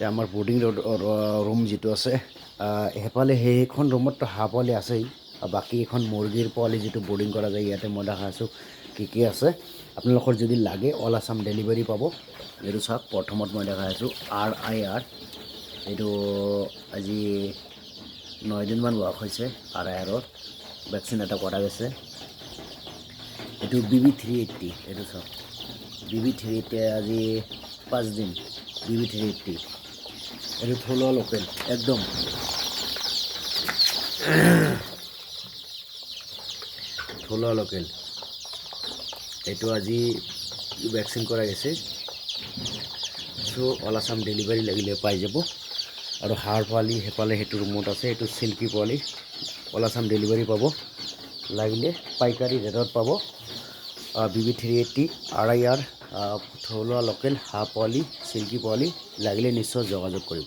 আমাৰ boarding room যিটো আছে সেইফালে সেইখন ৰুমততো হাঁহ পোৱালি আছেই আৰু বাকী এখন মুৰ্গীৰ পোৱালি যিটো বৰ্ডিং কৰা যায় ইয়াতে মই দেখা আছোঁ কি আছে আপোনালোকৰ যদি লাগে অল আছাম ডেলিভাৰী পাব এইটো চাওক প্ৰথমত মই দেখা আছোঁ RIR এইটো আজি 9 দিনমান বয়স হৈছে RIRৰ ভেকচিন এটা কৰা গৈছে এইটো BB380 এইটো চাওক BB380 আজি 5 দিন BB380 এইটো থলুৱা লোকেল একদম থলুৱা লোকেল এইটো আজি ভেকচিন কৰা গৈছে চ' অল আছাম ডেলিভাৰী লাগিলে পাই যাব আৰু হাঁহৰ পোৱালি সেইফালে সেইটো ৰুমত আছে এইটো চিল্কি পোৱালি অল আছাম ডেলিভাৰী পাব লাগিলে পাইকাৰী ৰেটত পাব BB380 RIR থলুৱা লোকেল হাঁহ পোৱালি চিল্কি পোৱালি লাগিলে নিশ্চয় যোগাযোগ কৰিব